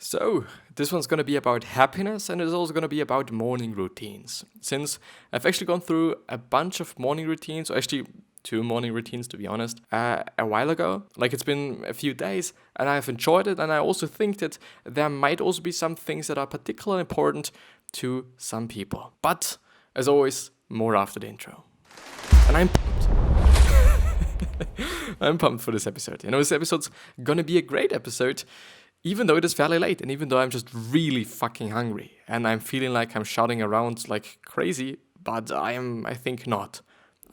So, this one's going to be about happiness, and it's also going to be about morning routines. Since I've actually gone through a bunch of morning routines, or actually 2 morning routines to be honest, a while ago. Like, it's been a few days, and I've enjoyed it, and I also think that there might also be some things that are particularly important to some people. But, as always, more after the intro. And I'm pumped. I'm pumped for this episode. This episode's gonna be a great episode, even though it is fairly late, and even though I'm just really fucking hungry, and I'm feeling like I'm shouting around like crazy, but I think not.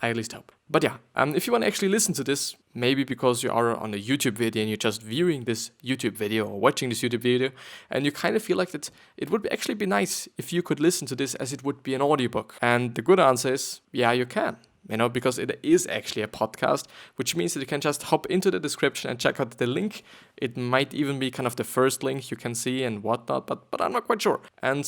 I at least hope. But yeah, if you want to actually listen to this, maybe because you are on a YouTube video and you're just viewing this YouTube video or watching this YouTube video, and you kind of feel like that it would actually be nice if you could listen to this as it would be an audiobook. And the good answer is, yeah, you can. Because it is actually a podcast, which means that you can just hop into the description and check out the link. It might even be kind of the first link you can see and whatnot, but I'm not quite sure. And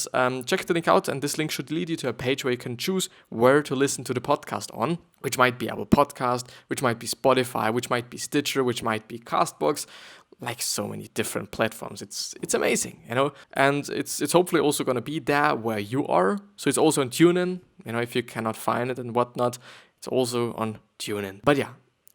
check the link out, and this link should lead you to a page where you can choose where to listen to the podcast on, which might be Apple Podcast, which might be Spotify, which might be Stitcher, which might be Castbox, like so many different platforms. It's amazing, and it's hopefully also going to be there where you are. So it's also on TuneIn, if you cannot find it and whatnot. It's also on TuneIn. But yeah,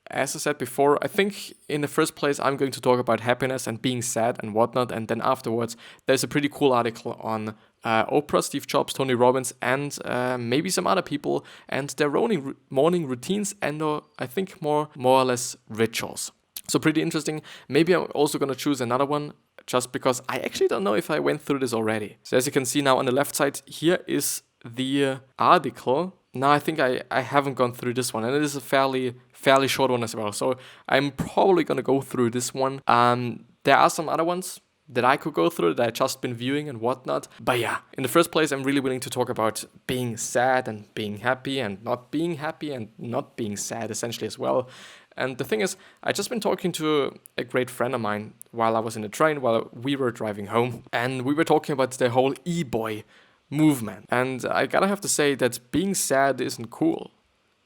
as I said before, I think in the first place, I'm going to talk about happiness and being sad and whatnot. And then afterwards, there's a pretty cool article on Oprah, Steve Jobs, Tony Robbins, and maybe some other people and their morning routines and I think more or less rituals. So pretty interesting. Maybe I'm also going to choose another one just because I actually don't know if I went through this already. So as you can see now on the left side, here is the article. Now, I think I haven't gone through this one, and it is a fairly short one as well. So I'm probably going to go through this one. There are some other ones that I could go through that I've just been viewing and whatnot. But yeah, in the first place, I'm really willing to talk about being sad and being happy and not being sad, essentially, as well. And the thing is, I just been talking to a great friend of mine while I was in the train, while we were driving home. And we were talking about the whole e-boy movement. And I gotta have to say that being sad isn't cool.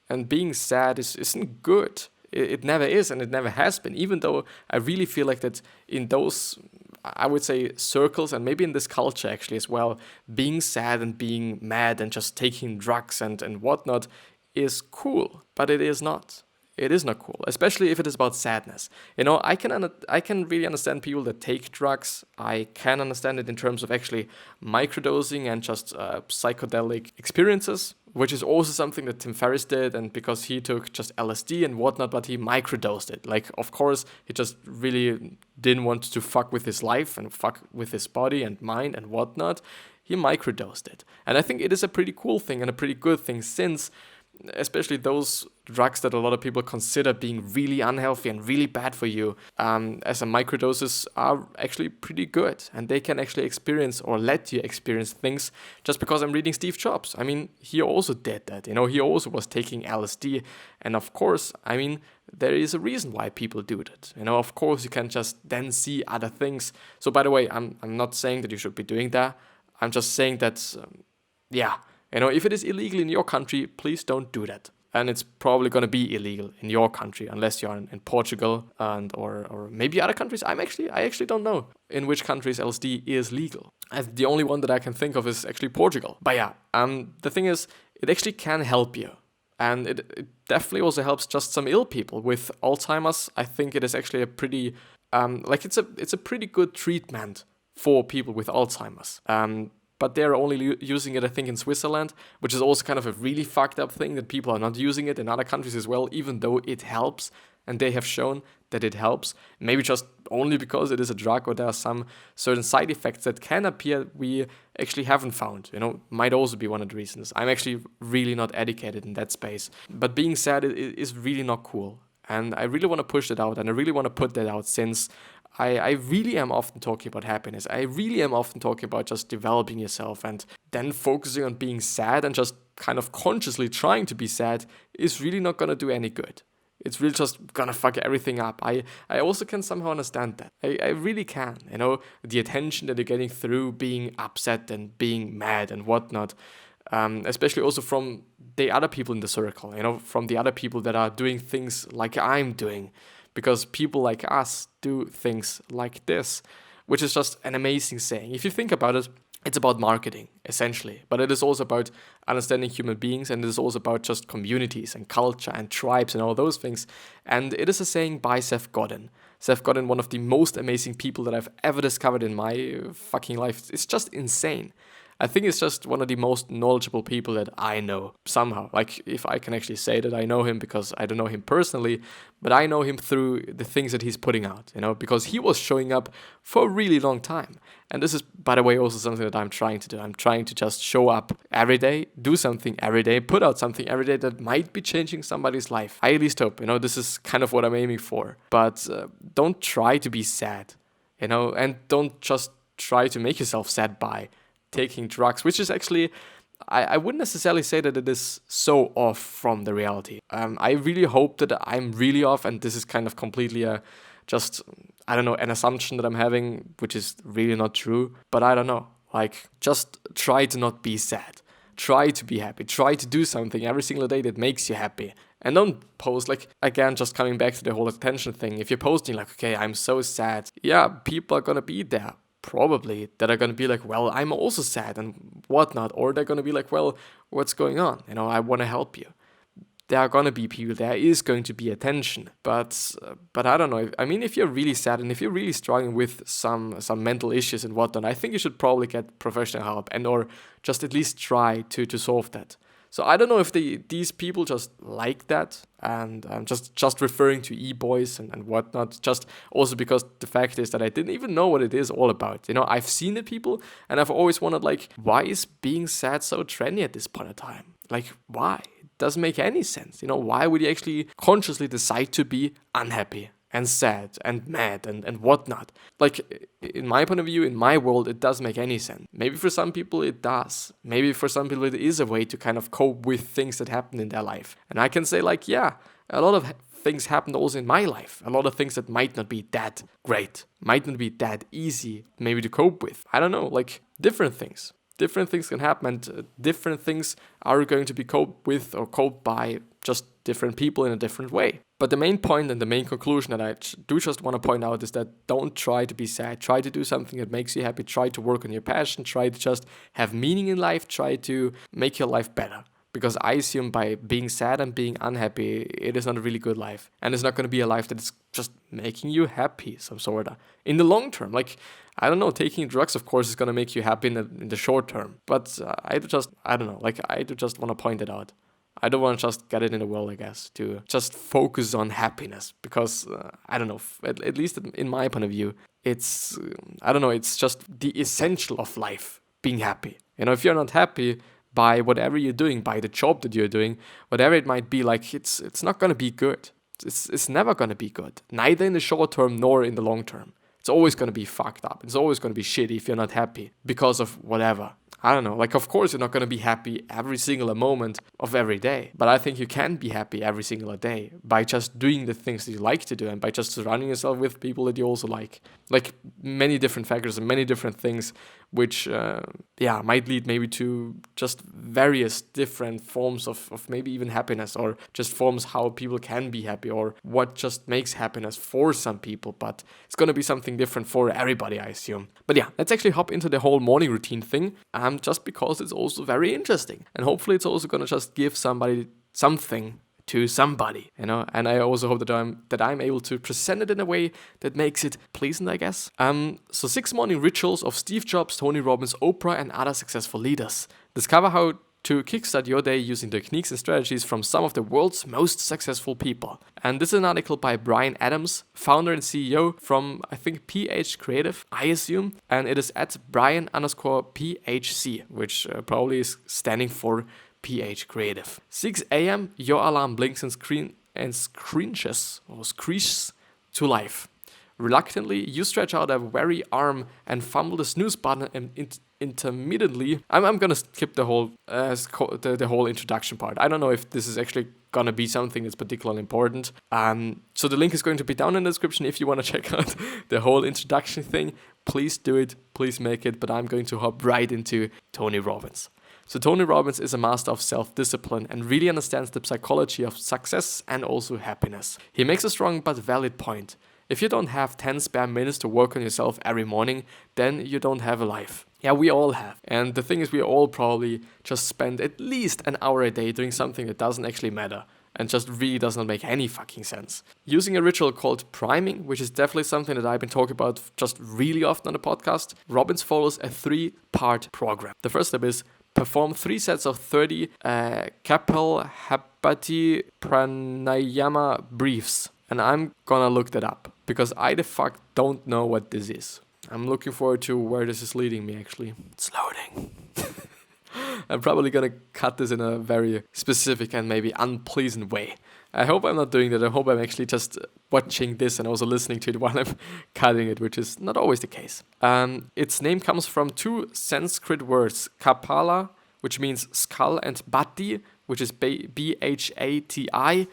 And being sad isn't good. It never is, and it never has been. Even though I really feel like that in those, I would say, circles, and maybe in this culture actually as well, being sad and being mad and just taking drugs and whatnot is cool. But it is not. It is not cool, especially if it is about sadness. I can really understand people that take drugs. I can understand it in terms of actually microdosing and just psychedelic experiences, which is also something that Tim Ferriss did, and because he took just LSD and whatnot, but he microdosed it. Like, of course, he just really didn't want to fuck with his life and fuck with his body and mind and whatnot. He microdosed it. And I think it is a pretty cool thing and a pretty good thing, since especially those drugs that a lot of people consider being really unhealthy and really bad for you, as a microdoses are actually pretty good, and they can actually experience or let you experience things. Just because I'm reading Steve Jobs, I mean, he also did that. He also was taking LSD, and of course, I mean, there is a reason why people do that. Of course, you can just then see other things. So, by the way, I'm not saying that you should be doing that. I'm just saying that, if it is illegal in your country, please don't do that. And it's probably going to be illegal in your country unless you're in Portugal and or maybe other countries. I actually don't know in which countries LSD is legal. And the only one that I can think of is actually Portugal. But yeah, the thing is, it actually can help you. And it definitely also helps just some ill people with Alzheimer's. I think it is actually a pretty it's a pretty good treatment for people with Alzheimer's. But they're only using it, I think, in Switzerland, which is also kind of a really fucked up thing that people are not using it in other countries as well, even though it helps, and they have shown that it helps. Maybe just only because it is a drug, or there are some certain side effects that can appear we actually haven't found. Might also be one of the reasons. I'm actually really not educated in that space. But being sad is really not cool. And I really want to push that out, and I really want to put that out, since I really am often talking about happiness. I really am often talking about just developing yourself, and then focusing on being sad and just kind of consciously trying to be sad is really not going to do any good. It's really just going to fuck everything up. I also can somehow understand that. I really can. The attention that you're getting through being upset and being mad and whatnot, especially also from the other people in the circle, from the other people that are doing things like I'm doing. Because people like us do things like this, which is just an amazing saying. If you think about it, it's about marketing, essentially. But it is also about understanding human beings, and it is also about just communities and culture and tribes and all those things. And it is a saying by Seth Godin. Seth Godin, one of the most amazing people that I've ever discovered in my fucking life. It's just insane. I think it's just one of the most knowledgeable people that I know somehow. Like, if I can actually say that I know him, because I don't know him personally, but I know him through the things that he's putting out, because he was showing up for a really long time. And this is, by the way, also something that I'm trying to do. I'm trying to just show up every day, do something every day, put out something every day that might be changing somebody's life. I at least hope, this is kind of what I'm aiming for. But don't try to be sad, and don't just try to make yourself sad by taking drugs, which is actually, I wouldn't necessarily say that it is so off from the reality. I really hope that I'm really off, and this is kind of completely an assumption that I'm having, which is really not true. But I don't know. Like, just try to not be sad. Try to be happy. Try to do something every single day that makes you happy. And don't post, again, just coming back to the whole attention thing. If you're posting okay, I'm so sad. Yeah, people are gonna be there. Probably that are going to be well, I'm also sad and whatnot, or they're going to be well, what's going on? I want to help you. There are going to be people, there is going to be attention, but I don't know. I mean, if you're really sad and if you're really struggling with some mental issues and whatnot, I think you should probably get professional help or just at least try to solve that. So I don't know if these people just like that, and I'm just referring to eboys and whatnot, just also because the fact is that I didn't even know what it is all about. I've seen the people, and I've always wondered, why is being sad so trendy at this point in time? Why? It doesn't make any sense. Why would you actually consciously decide to be unhappy and sad and mad and whatnot? In my point of view, in my world, it doesn't make any sense. Maybe for some people it does. Maybe for some people it is a way to kind of cope with things that happen in their life. And I can say yeah, a lot of things happened also in my life. A lot of things that might not be that great, might not be that easy maybe to cope with. I don't know, different things. Different things can happen, and different things are going to be coped with or coped by just different people in a different way. But the main point and the main conclusion that I do just want to point out is that don't try to be sad. Try to do something that makes you happy. Try to work on your passion. Try to just have meaning in life. Try to make your life better. Because I assume by being sad and being unhappy, it is not a really good life. And it's not going to be a life that is just making you happy, some sort of. In the long term, I don't know, taking drugs, of course, is going to make you happy in the short term. But I do just want to point it out. I don't want to just get it in the world, I guess, to just focus on happiness. Because, I don't know, at least in my point of view, it's just the essential of life, being happy. If you're not happy by whatever you're doing, by the job that you're doing, whatever it might be, it's not going to be good. It's never going to be good, neither in the short term nor in the long term. It's always going to be fucked up. It's always going to be shitty if you're not happy because of whatever. I don't know, of course you're not going to be happy every single moment of every day, but I think you can be happy every single day by just doing the things that you like to do and by just surrounding yourself with people that you also like. Many different factors and many different things which, might lead maybe to just various different forms of maybe even happiness, or just forms how people can be happy, or what just makes happiness for some people, but it's going to be something different for everybody, I assume. But yeah, let's actually hop into the whole morning routine thing, just because it's also very interesting. And hopefully it's also going to just give somebody something to somebody, and I also hope that I'm able to present it in a way that makes it pleasant, I guess. So 6 morning rituals of Steve Jobs, Tony Robbins, Oprah, and other successful leaders. Discover how to kickstart your day using techniques and strategies from some of the world's most successful people. And this is an article by Bryan Adams, founder and CEO from, I think, Ph.Creative, I assume. And it is at Bryan_PHC, which probably is standing for Ph.Creative. 6 a.m. your alarm blinks and screeches to life. Reluctantly, you stretch out a weary arm and fumble the snooze button and intermittently. I'm gonna skip the whole introduction part. I don't know if this is actually gonna be something that's particularly important. So the link is going to be down in the description if you want to check out the whole introduction thing. Please do it, please make it. But I'm going to hop right into Tony Robbins. So Tony Robbins is a master of self-discipline and really understands the psychology of success and also happiness. He makes a strong but valid point. If you don't have 10 spare minutes to work on yourself every morning, then you don't have a life. Yeah, we all have. And the thing is, we all probably just spend at least an hour a day doing something that doesn't actually matter and just really does not make any fucking sense. Using a ritual called priming, which is definitely something that I've been talking about just really often on the podcast, Robbins follows a 3-part program. The first step is perform 3 sets of 30 Kapalabhati pranayama breaths. And I'm gonna look that up because I the fuck don't know what this is. I'm looking forward to where this is leading me, actually. It's loading. I'm probably gonna cut this in a very specific and maybe unpleasant way. I hope I'm not doing that. I hope I'm actually just watching this and also listening to it while I'm cutting it, which is not always the case. Its name comes from 2 Sanskrit words, Kapala, which means skull, and Bhati, which is Bhati,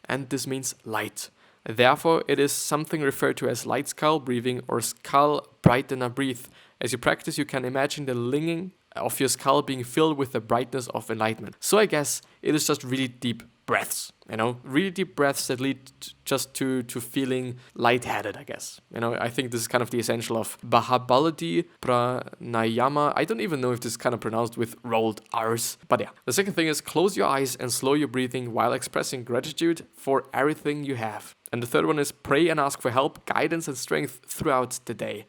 and this means light. Therefore, it is something referred to as light skull breathing or skull brightener breath. As you practice, you can imagine the linging of your skull being filled with the brightness of enlightenment. So I guess it is just really deep breaths, really deep breaths that lead just to feeling lightheaded, I guess. I think this is kind of the essential of Behaviour pranayama. I don't even know if this is kind of pronounced with rolled R's, but yeah. The second thing is close your eyes and slow your breathing while expressing gratitude for everything you have. And the third one is pray and ask for help, guidance, and strength throughout the day.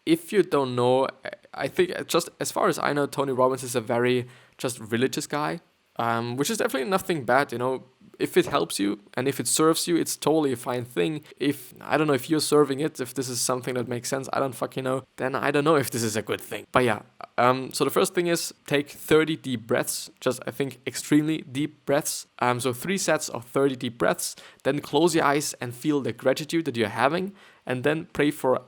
If you don't know, I think just as far as I know, Tony Robbins is a very just religious guy, which is definitely nothing bad, If it helps you and if it serves you, it's totally a fine thing. I don't know if you're serving it, if this is something that makes sense, I don't fucking know, then I don't know if this is a good thing. But yeah, so the first thing is take 30 deep breaths, just I think extremely deep breaths. So 3 sets of 30 deep breaths, then close your eyes and feel the gratitude that you're having, and then pray for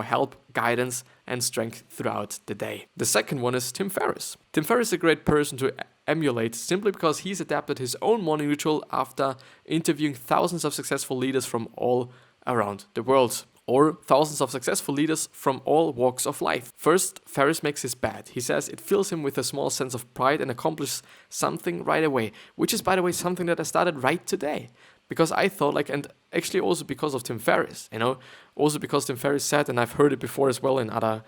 help, guidance, and strength throughout the day. The second one is Tim Ferriss. Tim Ferriss is a great person to emulate simply because he's adapted his own morning ritual after interviewing thousands of successful leaders from all around the world, or thousands of successful leaders from all walks of life. First, Ferriss makes his bed. He says it fills him with a small sense of pride and accomplishes something right away, which is, by the way, something that I started right today. Because I thought and actually also because of Tim Ferriss, also because Tim Ferriss said, and I've heard it before as well in other,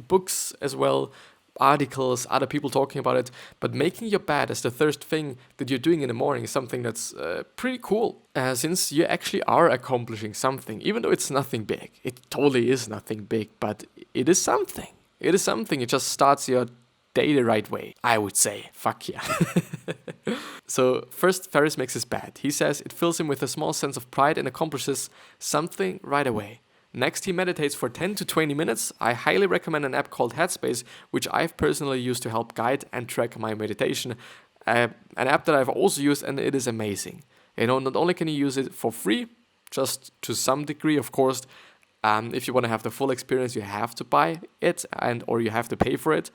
books as well, articles, other people talking about it, but making your bed as the first thing that you're doing in the morning is something that's pretty cool, since you actually are accomplishing something, even though it's nothing big. It totally is nothing big, but it is something. It is something. It just starts your day the right way, I would say. Fuck yeah. So first, Ferriss makes his bed. He says it fills him with a small sense of pride and accomplishes something right away. Next, he meditates for 10 to 20 minutes. I highly recommend an app called Headspace, which I've personally used to help guide and track my meditation. An app that I've also used, and it is amazing. Not only can you use it for free, just to some degree, of course. If you want to have the full experience, you have to buy it or you have to pay for it.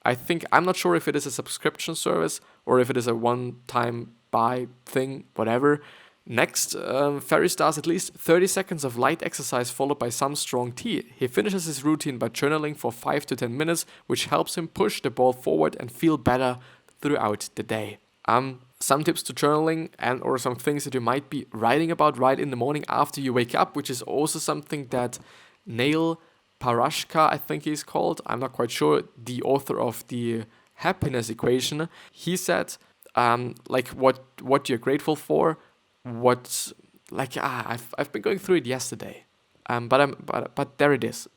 I'm not sure if it is a subscription service or if it is a one-time buy thing, whatever. Next, Ferriss does at least 30 seconds of light exercise followed by some strong tea. He finishes his routine by journaling for 5 to 10 minutes, which helps him push the ball forward and feel better throughout the day. Some tips to journaling or some things that you might be writing about right in the morning after you wake up, which is also something that Neil Parashka, I think he's called, I'm not quite sure, the author of the Happiness Equation. He said, what you're grateful for, I've been going through it yesterday, but there it is.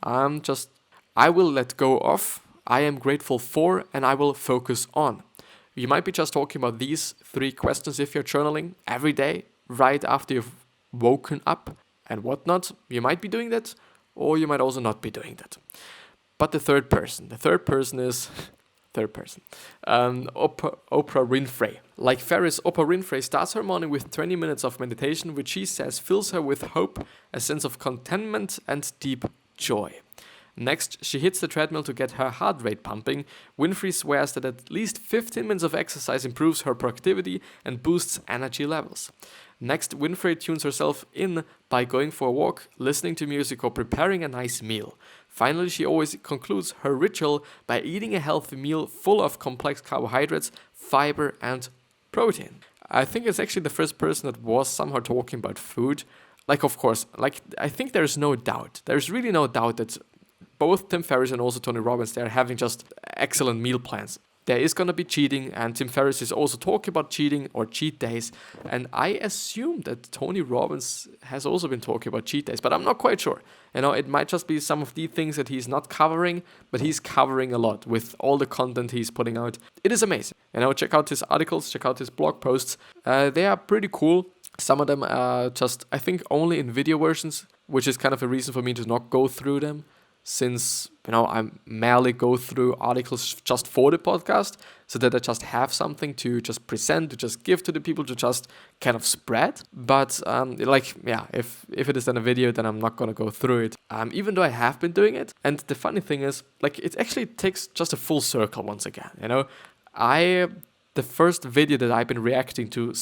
I will let go of, I am grateful for, and I will focus on. You might be just talking about these 3 questions if you're journaling every day, right after you've woken up and whatnot. You might be doing that, or you might also not be doing that. But the third person is Oprah Winfrey. Like Ferriss, Oprah Winfrey starts her morning with 20 minutes of meditation, which she says fills her with hope, a sense of contentment, and deep joy. Next, she hits the treadmill to get her heart rate pumping. Winfrey swears that at least 15 minutes of exercise improves her productivity and boosts energy levels. Next, Winfrey tunes herself in by going for a walk, listening to music, or preparing a nice meal. Finally, she always concludes her ritual by eating a healthy meal full of complex carbohydrates, fiber, and protein. I think it's actually the first person that was somehow talking about food. Like, of course, like, I think there's no doubt. There's really no doubt that both Tim Ferriss and also Tony Robbins, they're having just excellent meal plans. There is going to be cheating, and Tim Ferriss is also talking about cheating or cheat days. And I assume that Tony Robbins has also been talking about cheat days, but I'm not quite sure. It might just be some of the things that he's not covering, but he's covering a lot with all the content he's putting out. It is amazing. Check out his articles, check out his blog posts. They are pretty cool. Some of them are just, I think, only in video versions, which is kind of a reason for me to not go through them, since I merely go through articles just for the podcast, so that I just have something to just present, to just give to the people, to just kind of spread. But if it is then a video, then I'm not gonna go through it. Even though I have been doing it, and the funny thing is, like, it actually takes just a full circle once again. The first video that I've been reacting to,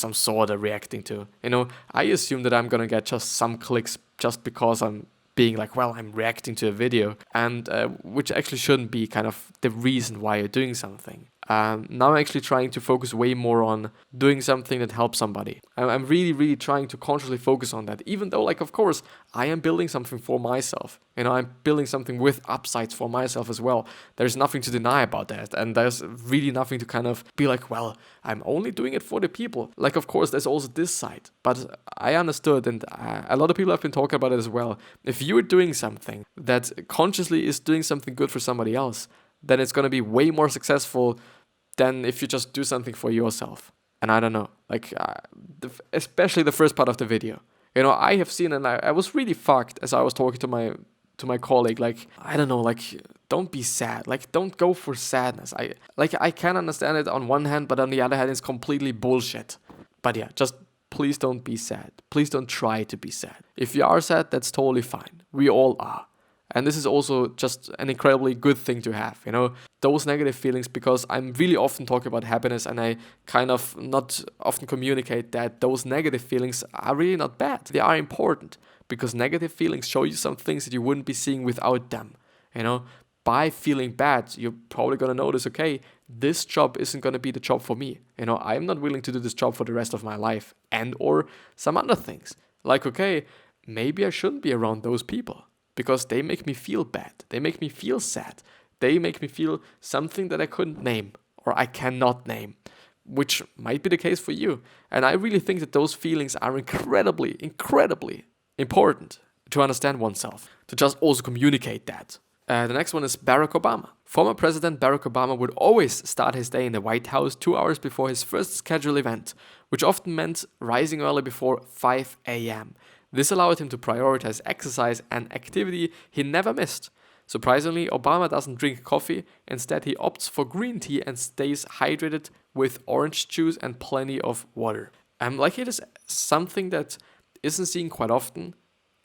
I assume that I'm gonna get just some clicks just because I'm being like, well, I'm reacting to a video, and which actually shouldn't be kind of the reason why you're doing something. Now I'm actually trying to focus way more on doing something that helps somebody. I'm really, really trying to consciously focus on that, even though, like, of course, I am building something for myself. I'm building something with upsides for myself as well. There's nothing to deny about that, and there's really nothing to kind of be like, well, I'm only doing it for the people. Like, of course, there's also this side, but I understood, and a lot of people have been talking about it as well. If you're doing something that consciously is doing something good for somebody else, then it's going to be way more successful than if you just do something for yourself. And I don't know, like, especially the first part of the video. I have seen, and I was really fucked as I was talking to my colleague, like, I don't know, like, don't be sad, like, don't go for sadness. I can understand it on one hand, but on the other hand, it's completely bullshit. But yeah, just please don't be sad. Please don't try to be sad. If you are sad, that's totally fine. We all are. And this is also just an incredibly good thing to have, those negative feelings, because I'm really often talking about happiness, and I kind of not often communicate that those negative feelings are really not bad. They are important, because negative feelings show you some things that you wouldn't be seeing without them. By feeling bad, you're probably going to notice, okay, this job isn't going to be the job for me. I'm not willing to do this job for the rest of my life, and or some other things. Like, okay, maybe I shouldn't be around those people, because they make me feel bad. They make me feel sad. They make me feel something that I couldn't name, or I cannot name, which might be the case for you. And I really think that those feelings are incredibly, incredibly important to understand oneself, to just also communicate that. The next one is Barack Obama. Former President Barack Obama would always start his day in the White House 2 hours before his first scheduled event, which often meant rising early before 5 a.m. This allowed him to prioritize exercise and activity he never missed. Surprisingly, Obama doesn't drink coffee. Instead, he opts for green tea and stays hydrated with orange juice and plenty of water. Like, it is something that isn't seen quite often,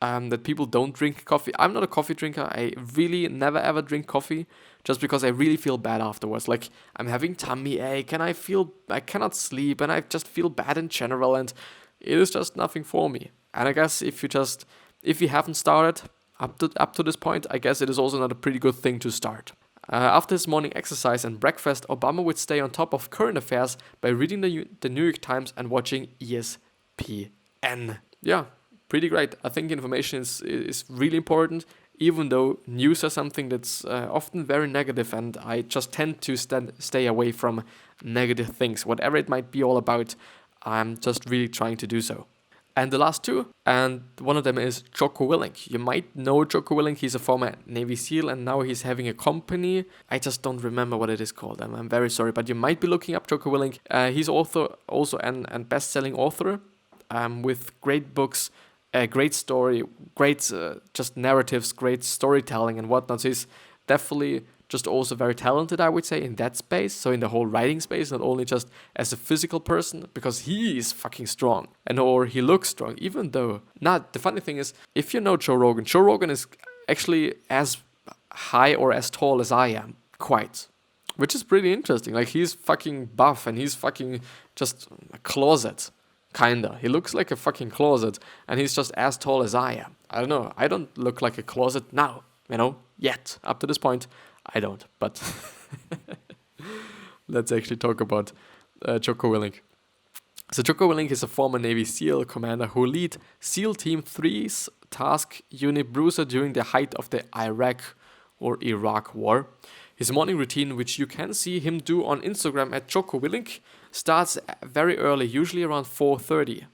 that people don't drink coffee. I'm not a coffee drinker. I really never ever drink coffee, just because I really feel bad afterwards. Like, I'm having tummy ache, and I cannot sleep, and I just feel bad in general, and it is just nothing for me. And I guess if you haven't started up to this point, I guess it is also not a pretty good thing to start. After his morning exercise and breakfast, Obama would stay on top of current affairs by reading the New York Times and watching ESPN. Yeah, pretty great. I think information is really important, even though news are something that's often very negative, and I just tend to stay away from negative things. Whatever it might be all about, I'm just really trying to do so. And the last two, and one of them is Jocko Willink. You might know Jocko Willink. He's a former Navy SEAL, and now he's having a company. I just don't remember what it is called. I'm very sorry, but you might be looking up Jocko Willink. He's also an best-selling author with great books, great story, great just narratives, great storytelling and whatnot. So he's definitely just also very talented, I would say, in that space. So in the whole writing space, not only just as a physical person, because he is fucking strong, or he looks strong, even though, the funny thing is, if you know Joe Rogan is actually as high or as tall as I am, quite, which is pretty interesting. Like, he's fucking buff, and he's fucking just a closet, kinda. He looks like a fucking closet, and he's just as tall as I am. I don't know, I don't look like a closet now, yet, up to this point. I don't, but let's actually talk about Jocko Willink. So Jocko Willink is a former Navy SEAL commander who led SEAL Team 3's task unit Bruiser during the height of the Iraq War. His morning routine, which you can see him do on Instagram at Jocko Willink, starts very early, usually around 4:30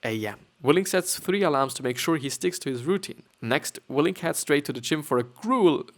a.m. Willink sets 3 alarms to make sure he sticks to his routine. Next, Willink heads straight to the gym for a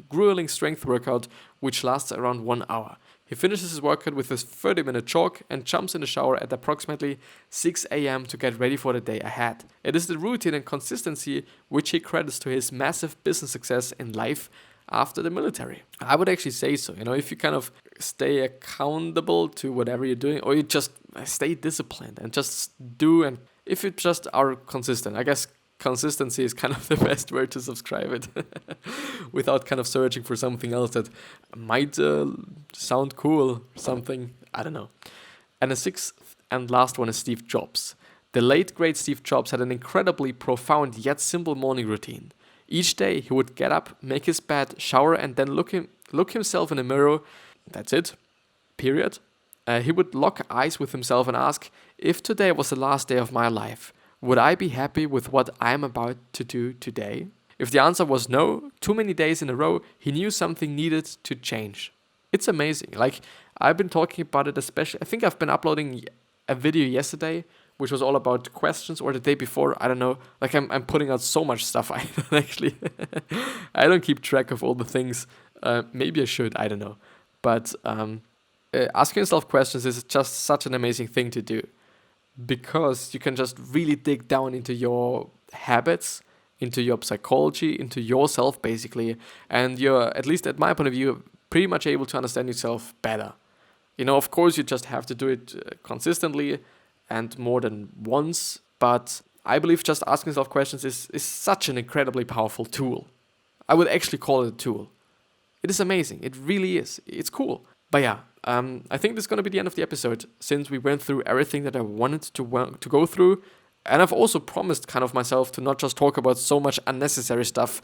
grueling strength workout, which lasts around 1 hour. He finishes his workout with his 30-minute jog and jumps in the shower at approximately 6 a.m. to get ready for the day ahead. It is the routine and consistency which he credits to his massive business success in life after the military. I would actually say so. If you kind of stay accountable to whatever you're doing, or you just stay disciplined and just do, and if you just are consistent, I guess consistency is kind of the best word to subscribe it without kind of searching for something else that might sound cool, something, I don't know. And the 6th and last one is Steve Jobs. The late great Steve Jobs had an incredibly profound yet simple morning routine. Each day he would get up, make his bed, shower, and then look himself in the mirror. That's it. Period. He would lock eyes with himself and ask, if today was the last day of my life, would I be happy with what I am about to do today? If the answer was no, too many days in a row, he knew something needed to change. It's amazing. Like, I've been talking about it especially. I think I've been uploading a video yesterday, which was all about questions, or the day before, I don't know. Like, I'm putting out so much stuff. I don't actually, I don't keep track of all the things. Maybe I should, I don't know. But asking yourself questions is just such an amazing thing to do, because you can just really dig down into your habits, into your psychology, into yourself basically, and you're, at least at my point of view, pretty much able to understand yourself better. Of course you just have to do it consistently and more than once, but I believe just asking yourself questions is such an incredibly powerful tool. I would actually call it a tool. It is amazing. It really is. It's cool. But yeah, I think this is going to be the end of the episode, since we went through everything that I wanted to go through. And I've also promised kind of myself to not just talk about so much unnecessary stuff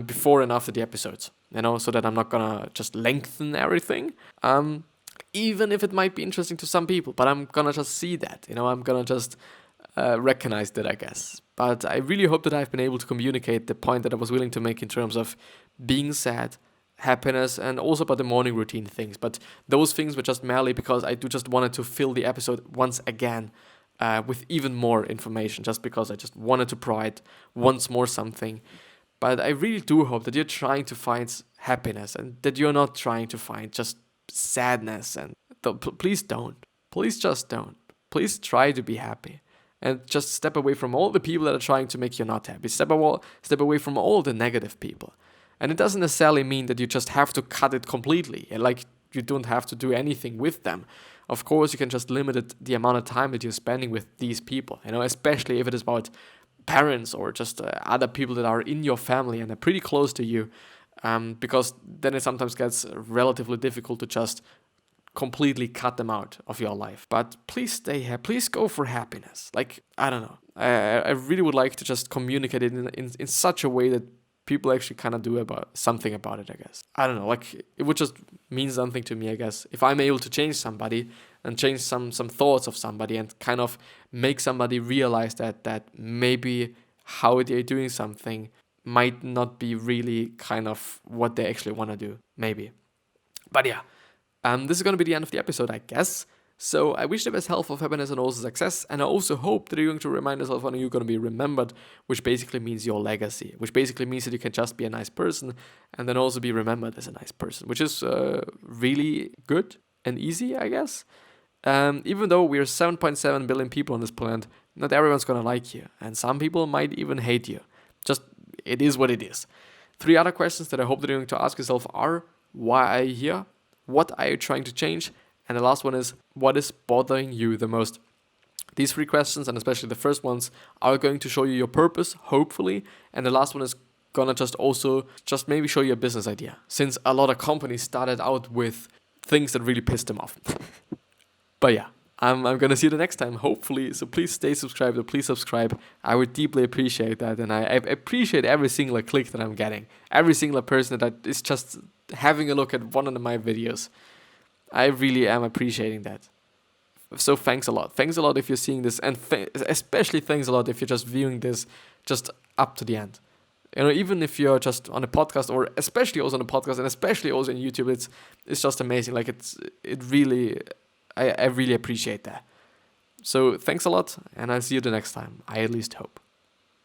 before and after the episodes, so that I'm not going to just lengthen everything, even if it might be interesting to some people. But I'm going to just see that, I'm going to just recognize that, I guess. But I really hope that I've been able to communicate the point that I was willing to make in terms of being sad, happiness, and also about the morning routine things. But those things were just merely because I just wanted to fill the episode once again with even more information, just because I just wanted to provide once more something. But I really do hope that you're trying to find happiness and that you're not trying to find just sadness. And please don't. Please just don't. Please try to be happy. And just step away from all the people that are trying to make you not happy. Step away from all the negative people. And it doesn't necessarily mean that you just have to cut it completely. Like, you don't have to do anything with them. Of course, you can just limit the amount of time that you're spending with these people, especially if it is about parents or just other people that are in your family and are pretty close to you, because then it sometimes gets relatively difficult to just completely cut them out of your life. But please stay here. Please go for happiness. Like, I don't know. I really would like to just communicate it in such a way that people actually kind of do something about it, I guess. I don't know, like, it would just mean something to me, I guess. If I'm able to change somebody and change some thoughts of somebody and kind of make somebody realize that maybe how they're doing something might not be really kind of what they actually want to do, maybe. But yeah, this is going to be the end of the episode, I guess. So I wish the best health, of happiness, and also success. And I also hope that you're going to remind yourself when you're going to be remembered, which basically means your legacy, which basically means that you can just be a nice person and then also be remembered as a nice person, which is really good and easy, I guess. Even though we're 7.7 billion people on this planet, not everyone's going to like you. And some people might even hate you. Just, it is what it is. 3 other questions that I hope that you're going to ask yourself are, why are you here? What are you trying to change? And the last one is, what is bothering you the most? These 3 questions, and especially the first ones, are going to show you your purpose, hopefully. And the last one is gonna just maybe show you a business idea, since a lot of companies started out with things that really pissed them off. But yeah, I'm gonna see you the next time, hopefully. So please stay subscribed, or please subscribe. I would deeply appreciate that, and I appreciate every single click that I'm getting, every single person that is just having a look at one of my videos. I really am appreciating that. So thanks a lot. Thanks a lot if you're seeing this, and especially thanks a lot if you're just viewing this just up to the end. Even if you're just on a podcast, or especially also on a podcast, and especially also in YouTube, it's just amazing. Like I really appreciate that. So thanks a lot, and I'll see you the next time. I at least hope.